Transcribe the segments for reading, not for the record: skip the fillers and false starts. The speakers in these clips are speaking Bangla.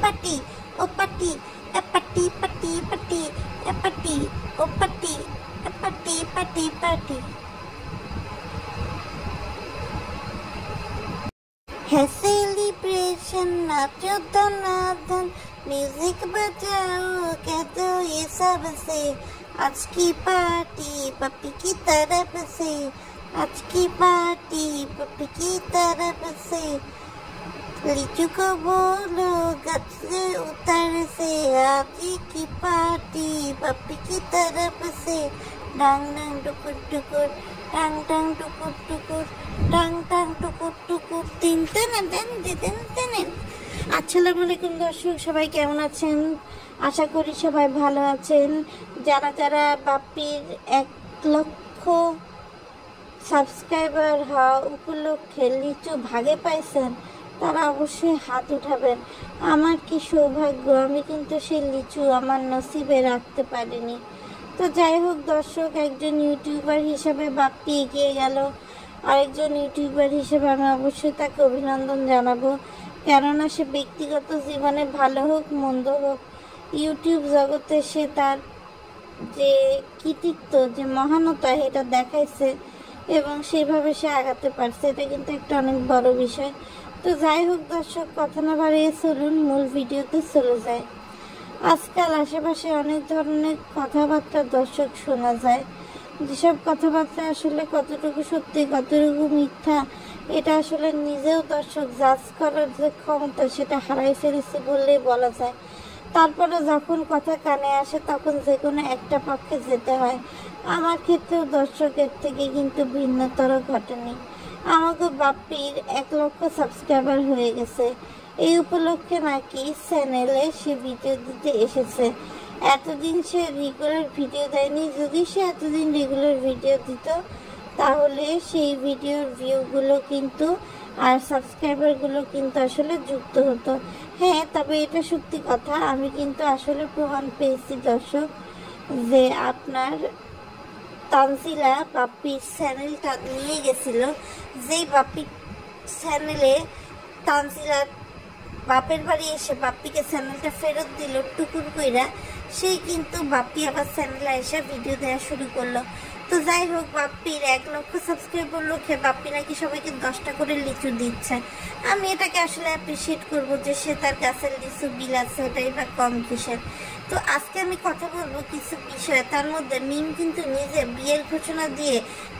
pati, oh pati, a pati, pati, pati, a pati, oh pati, a pati, pati, pati. है सेलिब्रेशन, नाचो धनाधन, म्यूजिक बजाओ, कह दो ये सबसे, आज की पार्टी पप्पी की तरफ से, आज की पार्टी पप्पी की तरफ से, लीचू को बोलो गच से उतर से, आज की पार्टी पप्पी की तरफ से, डांग डांग टुकुर टुकुर, টাং টাং টুকুর টুকুর, টাং টাং টুকুর টুকুর, তিন টেনে দেন দিতেন টেনেন। আসসালামু আলাইকুম দর্শক, সবাই কেমন আছেন? আশা করি সবাই ভালো আছেন। যারা যারা বাপ্পির 1 লক্ষ সাবস্ক্রাইবার হওয়া উপলক্ষে লিচু ভাগে পাইছেন তারা অবশ্যই হাত উঠাবেন। আমার কি সৌভাগ্য, আমি কিন্তু সেই লিচু আমার নসিবে রাখতে পারিনি। তো যাই হোক দর্শক, একজন ইউটিউবার হিসেবে বাপ্পি এগিয়ে গেল, আরেকজন ইউটিউবার হিসেবে আমি অবশ্যই তাকে অভিনন্দন জানাবো। কেননা সে ব্যক্তিগত জীবনে ভালো হোক মন্দ হোক, ইউটিউব জগতে সে তার যে কৃতিত্ব, যে মহানতা, এটা দেখাইছে এবং সেভাবে সে আগাতে পারছে। এটা কিন্তু একটা অনেক বড় বিষয়। তো যাই হোক দর্শক, কথা না বাড়িয়ে চলুন মূল ভিডিওতে চলে যায়। আজকাল আশেপাশে অনেক ধরনের কথাবার্তা দর্শক শোনা যায়, যেসব কথাবার্তা আসলে কতটুকু সত্যি কতটুকু মিথ্যা এটা আসলে নিজেও দর্শক জাজ করার যে ক্ষমতা সেটা হারাই ফেলেছে বললেই বলা যায়। তারপরে যখন কথা কানে আসে তখন যে কোনো একটা পক্ষে যেতে হয়। আমার ক্ষেত্রেও দর্শকের থেকে কিন্তু ভিন্নতর ঘটেনি। আমাকে বাপ্পির 1 লক্ষ সাবস্ক্রাইবার হয়ে গেছে। এই উপলক্ষে নাকি চ্যানেলে সে ভিডিও দিতে এসেছে। এতদিন সে রেগুলার ভিডিও দেয়নি। যদি সে এতদিন রেগুলার ভিডিও দিত তাহলে সেই ভিডিওর ভিউগুলো কিন্তু আর সাবস্ক্রাইবারগুলো কিন্তু আসলে যুক্ত হতো। হ্যাঁ, তবে এটা সত্যি কথা, আমি কিন্তু আসলে প্রমাণ পেয়েছি দর্শক যে আপনার তানজিলা বাপ্পির চ্যানেলটা নিয়ে গেছিল। যেই বাপ্পির চ্যানেলে তানজিলা বাপের বাড়ি এসে বাপ্পিকে চ্যানেলটা ফেরত দিল টুকুর কইরা, সেই কিন্তু বাপ্পি আবার চ্যানেলে এসে ভিডিও দেওয়া শুরু করলো। তো যাই হোক, বাপ্পির 1 লক্ষ সাবস্ক্রাইবার লক্ষ্যে বাপ্পি নাকি সবাইকে 10টা করে লিচু দিচ্ছে। আমি এটাকে আসলে অ্যাপ্রিসিয়েট করবো যে সে তার গাছের লিচু বিল আছে, এটাই বা কম কিসের। তো আজকে আমি কথা বলবো কিছু বিষয়। তার মধ্যে মিম কিন্তু নিজে বিয়ের ঘোষণা দিয়ে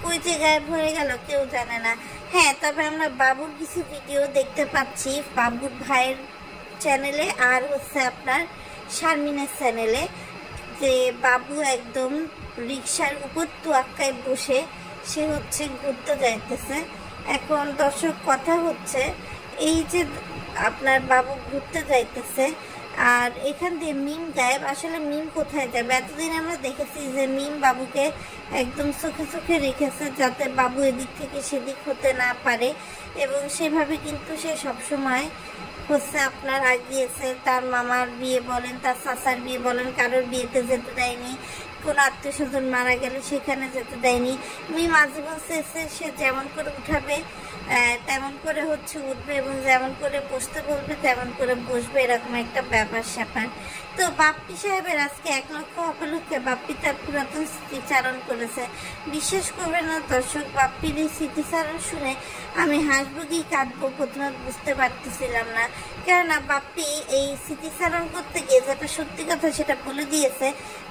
কই যে গায়েব হয়ে গেল কেউ জানে না। হ্যাঁ, তবে আমরা বাবুর কিছু ভিডিও দেখতে পাচ্ছি বাবুর ভাইয়ের চ্যানেলে আর হচ্ছে আপনার শারমিনের চ্যানেলে, যে বাবু একদম রিক্সার উপর তুয়াক্কায় বসে সে হচ্ছে ঘুরতে যাইতেছে। এখন দর্শক কথা হচ্ছে এই যে আপনার বাবু ঘুরতে যাইতেছে আর এখান দিয়ে মিম গায়েব। আসলে মিম কোথায় যাবে? এতদিন আমরা দেখেছি যে মিম বাবুকে একদম চোখে চোখে রেখেছে যাতে বাবু এদিক থেকে সেদিক হতে না পারে, এবং সেভাবে কিন্তু সে সবসময় হচ্ছে আপনার আগিয়েছে। তার মামার বিয়ে বলেন, তার চাচার বিয়ে বলেন, কারোর বিয়েতে যেতে দেয়নি, কোনো আত্মীয় স্বজন মারা গেলে সেখানে যেতে দেয়নি। মিম আজীবন চেয়েছে সে যেমন করে উঠাবে তেমন করে হচ্ছে উঠবে, এবং যেমন করে বসতে বলবে তেমন করে বসবে, এরকম একটা ব্যাপার স্যাপার। তো বাপ্পি সাহেবের আজকে 1 লক্ষ উপলক্ষে বাপ্পি তার পুরাতন স্মৃতিচারণ করেছে। বিশ্বাস করবে না দর্শক, বাপ্পির এই স্মৃতিচারণ শুনে আমি হাসবো কি কাঁদবো প্রথমে বুঝতে পারতেছিলাম না। কেননা বাপ্পি এই স্মৃতিচারণ করতে গিয়ে যেটা সত্যি কথা সেটা বলে দিয়েছে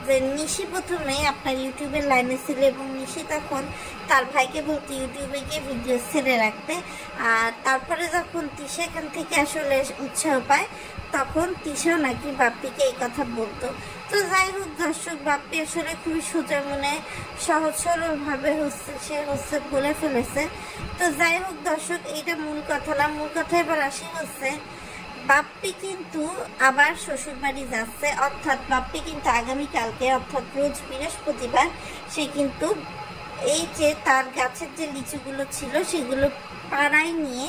যে নিশি প্রথমে আপনার ইউটিউবের লাইনে ছিল এবং নিশি তখন তার ভাইকে বলতে ইউটিউবে গিয়ে ভিডিও ছেড়ে রাখতে, আর তারপরে যখন তিশা এখান থেকে আসলে উৎসাহ পায় তখন তিশাও নাকি বাপ্পিকে এই কথা বলতো। তো যাই হোক দর্শক, বাপ্পি আসলে খুবই সোজা মনে সহজ সরলভাবে সে বলে ফেলেছে। তো যাই হোক দর্শক, এইটা মূল কথা না। মূল কথা এবার আসি হচ্ছে বাপ্পি কিন্তু আবার শ্বশুর বাড়ি যাচ্ছে, অর্থাৎ বাপ্পি কিন্তু আগামীকালকে অর্থাৎ রোজ বৃহস্পতিবার সে কিন্তু এই যে তার গাছের যে লিচুগুলো ছিল সেগুলো পাড়ায় নিয়ে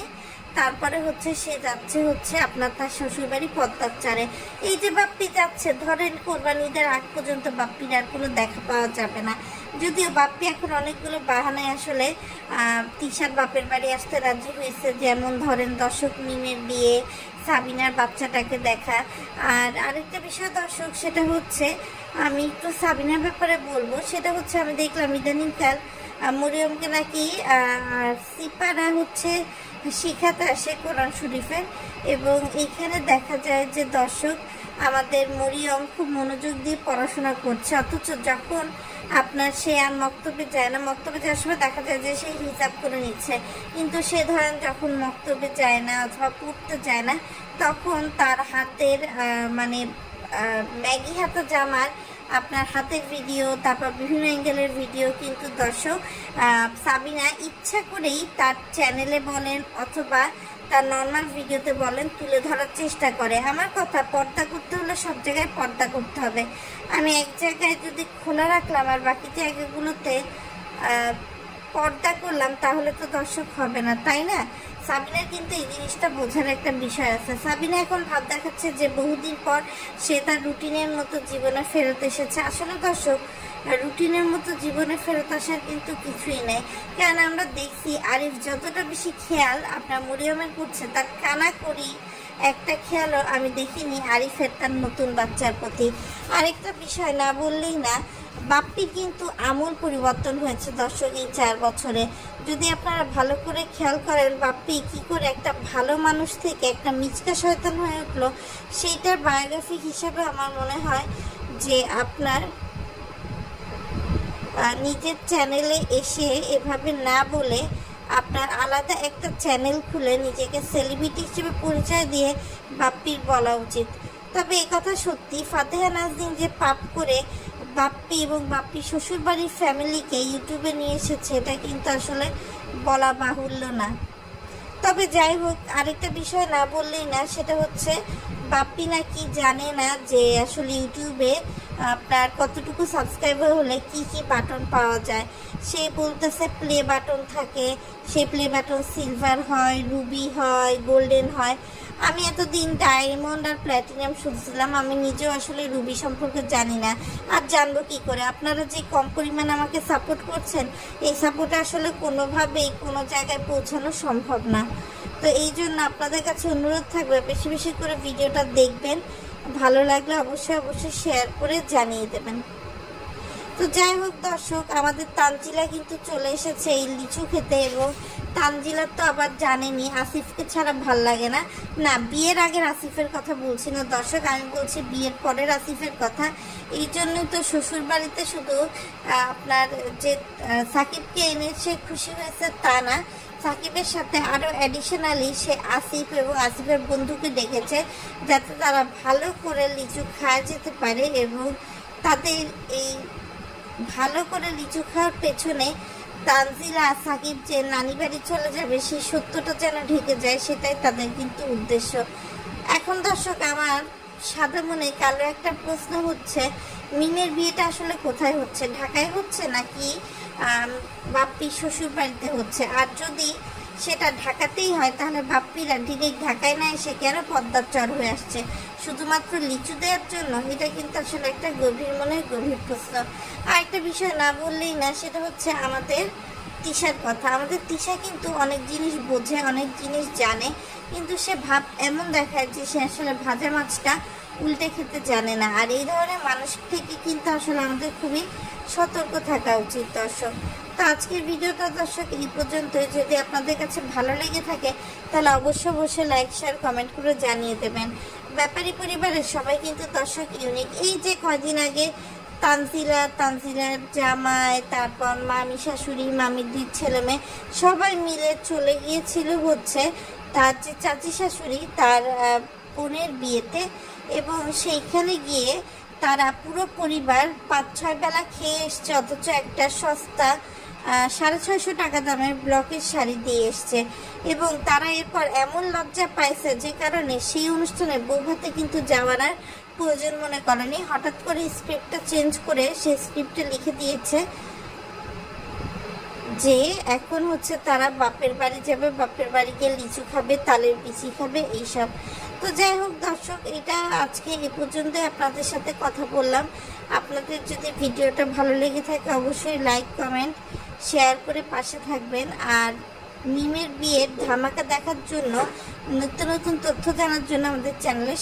তারপরে হচ্ছে সে যাচ্ছে হচ্ছে আপনার তার শ্বশুরবাড়ি পদ্মার চারে। এই যে বাপ্পি যাচ্ছে, ধরেন কোরবানিদের আগ পর্যন্ত বাপ্পির আর কোনো দেখা পাওয়া যাবে না। যদিও বাপ্পি এখন অনেকগুলো বাহানায় আসলে তিশার বাপের বাড়ি আসতে রাজি হয়েছে, যেমন ধরেন দর্শক মিমের বিয়ে, সাবিনার বাচ্চাটাকে দেখা। আর আরেকটা বিষয় দর্শক, সেটা হচ্ছে আমি একটু সাবিনার ব্যাপারে বলবো। সেটা হচ্ছে আমি দেখলাম ইদানিংকাল মরিয়মকে নাকি সিপারা হচ্ছে শিখাতে আসে কোরআন শরীফের, এবং এইখানে দেখা যায় যে দর্শক আমাদের মরিয়ম খুব মনোযোগ দিয়ে পড়াশোনা করছে, অথচ যখন আপনার সে আর মক্তবে যায় না, মক্তবে যাওয়ার সময় দেখা যায় যে সে হিসাব করে নিচ্ছে, কিন্তু সে ধরেন যখন মক্তবে যায় না অথবা পড়তে যায় না, তখন তার হাতের মানে ম্যাগি হাতা জামার আপনার হাতের ভিডিও, তারপর বিভিন্ন অ্যাঙ্গেলের ভিডিও কিন্তু দর্শক সাবিনা ইচ্ছা করেই তার চ্যানেলে বলেন অথবা তার নর্মাল ভিডিওতে বলেন তুলে ধরার চেষ্টা করে। আমার কথা, পর্দা করতে হলে সব জায়গায় পর্দা করতে হবে। আমি এক জায়গায় যদি খোলা রাখলাম আর বাকি জায়গাগুলোতে পর্দা করলাম, তাহলে তো দর্শক হবে না, তাই না? সাবিনার কিন্তু এই জিনিসটা বোঝার একটা বিষয় আছে। সাবিনা এখন ভাব দেখাচ্ছে যে বহুদিন পর সে তার রুটিনের মতো জীবনে ফেরত এসেছে। আসলে দর্শক, রুটিনের মতো জীবনে ফেরত আসার কিন্তু কিছুই নেই, কারণ আমরা দেখছি আরিফ যতটা বেশি খেয়াল আপনার মরিয়মের করছে, তার কানাকড়ি একটা খেয়ালও আমি দেখিনি আরিফের তার নতুন বাচ্চার প্রতি। আরেকটা বিষয় না বললেই না, বাপ্পির কিন্তু আমূল পরিবর্তন হয়েছে দর্শক এই 4 বছরে। যদি আপনারা ভালো করে খেয়াল করেন, বাপ্পি কি করে একটা ভালো মানুষ থেকে একটা মিচকা শয়তান হয়ে উঠলো, সেইটার বায়োগ্রাফি হিসেবে আমার মনে হয় যে আপনার নিজের চ্যানেলে এসে এভাবে না বলে আপনার আলাদা একটা চ্যানেল খুলে নিজেকে সেলিব্রিটি হিসেবে পরিচয় দিয়ে বাপ্পির বলা উচিত। তবে এই কথা সত্যি, ফাতেহা নাজনীন যে পাপ করে বাপ্পি এবং বাপ্পির শ্বশুরবাড়ির ফ্যামিলিকে ইউটিউবে নিয়ে এসেছে, এটা কিন্তু আসলে বলা বাহুল্য না। তবে যাই হোক, আরেকটা বিষয় না বললেই না, সেটা হচ্ছে বাপ্পি নাকি জানে না যে আসলে ইউটিউবে আপনার কতটুকু সাবস্ক্রাইবার হলে কি কি বাটন পাওয়া যায়। সে বলতেছে প্লে বাটন থাকে, সেই প্লে বাটন সিলভার হয়, রুবি হয়, গোল্ডেন হয়। আমি এতদিন ডায়মন্ড আর প্ল্যাটিনাম শুনছিলাম, আমি নিজেও আসলে রুবি সম্পর্কে জানি না, আর জানবো কি করে? আপনারা যে কম পরিমাণ আমাকে সাপোর্ট করছেন, এই সাপোর্ট আসলে কোনোভাবেই কোনো জায়গায় পৌঁছানো সম্ভব না। তো এই জন্য আপনাদের কাছে অনুরোধ থাকবে বেশি বেশি করে ভিডিওটা দেখবেন, ভালো লাগলে অবশ্যই শেয়ার করে জানিয়ে দেবেন। তো যাই হোক দর্শক, আমাদের তানজিলা কিন্তু চলে এসেছে এই লিচু খেতে, এবং তানজিলার তো আবার জানেনি আসিফকে ছাড়া ভাল লাগে না। না, বিয়ের আগের আসিফের কথা বলছি না দর্শক, আমি বলছি বিয়ের পরের আসিফের কথা। এই জন্যই তো শ্বশুর বাড়িতে শুধু আপনার যে সাকিবকে এনে সে খুশি হয়েছে তা না, সাকিবের সাথে আরও অ্যাডিশনালি সে আসিফ এবং আসিফের বন্ধুকে ডেকেছে, যাতে তারা ভালো করে লিচু খাওয়া যেতে পারে, এবং তাদের এই ভালো করে লিচু খাওয়ার পেছনে তানজিলা সাকিব যে নানি বাড়ি চলে যাবে সেই সত্যটা যেন ঢেকে যায়, সেটাই তাদের কিন্তু উদ্দেশ্য। এখন দর্শক, আমার সাদা মনে কালো একটা প্রশ্ন হচ্ছে, মিমের বিয়েটা আসলে কোথায় হচ্ছে? ঢাকায় হচ্ছে নাকি বাপ্পির শ্বশুর বাড়িতে হচ্ছে? আর যদি সেটা ঢাকাতেই হয়, তাহলে বাপ্পিরা ডিরেক্ট ঢাকায় না এসে কেন পদ্মার চর হয়ে আসছে? শুধুমাত্র লিচু দেওয়ার জন্য? এটা কিন্তু আসলে একটা গভীর মনের গভীর প্রশ্ন। আর একটা বিষয় না বললেই না, সেটা হচ্ছে আমাদের তিশার কথা। আমাদের তিশা কিন্তু অনেক জিনিস বোঝে, অনেক জিনিস জানে, কিন্তু সে ভাব এমন দেখায় যে সে আসলে ভাজা মাছটা উল্টে খেতে জানে না। আর এই ধরনের মানুষ থেকে কিন্তু আসলে আমাদের খুবই সতর্ক থাকা উচিত দর্শক। তো আজকের ভিডিওটা দর্শক এই পর্যন্তই। যদি আপনাদের কাছে ভালো লেগে থাকে তাহলে অবশ্যই লাইক শেয়ার কমেন্ট করে জানিয়ে দেবেন। ব্যাপারী পরিবারের সবাই কিন্তু দর্শক ইউনিক। এই যে কয়দিন আগে তানজিলার জামাই, তারপর মামি শাশুড়ি, মামির 2 ছেলে মেয়ে সবাই মিলে চলে গিয়েছিল হচ্ছে তার যে চাচি শাশুড়ি তার বোনের বিয়েতে, এবং সেইখানে গিয়ে তারা পুরো পরিবার 5-6 বেলা খেয়ে এসছে, অথচ একটা সস্তা 650 টাকা দামের ব্লকের শাড়ি দিয়ে এসছে। এবং তারা এরপর এমন লজ্জা পাইছে যে কারণে সেই অনুষ্ঠানে বৌভাতে কিন্তু যাওয়ার আর প্রয়োজন মনে করেনি। হঠাৎ করে স্ক্রিপ্টটা চেঞ্জ করে সেই স্ক্রিপ্টে লিখে দিয়েছে যে এখন হচ্ছে তারা বাপের বাড়ি যাবে, বাপের বাড়ি গিয়ে লিচু খাবে, তালের বিচি খাবে, এইসব। তো যাই হোক দর্শক, এটা আজকে এ পর্যন্তই আপনাদের সাথে কথা বললাম। আপনাদের যদি ভিডিওটা ভালো লেগে থাকে অবশ্যই লাইক কমেন্ট শেয়ার করে পাশে থাকবেন। আর মিমের বিয়ের ধামাকা দেখার জন্য, নতুন নতুন তথ্য জানার জন্য আমাদের চ্যানেলে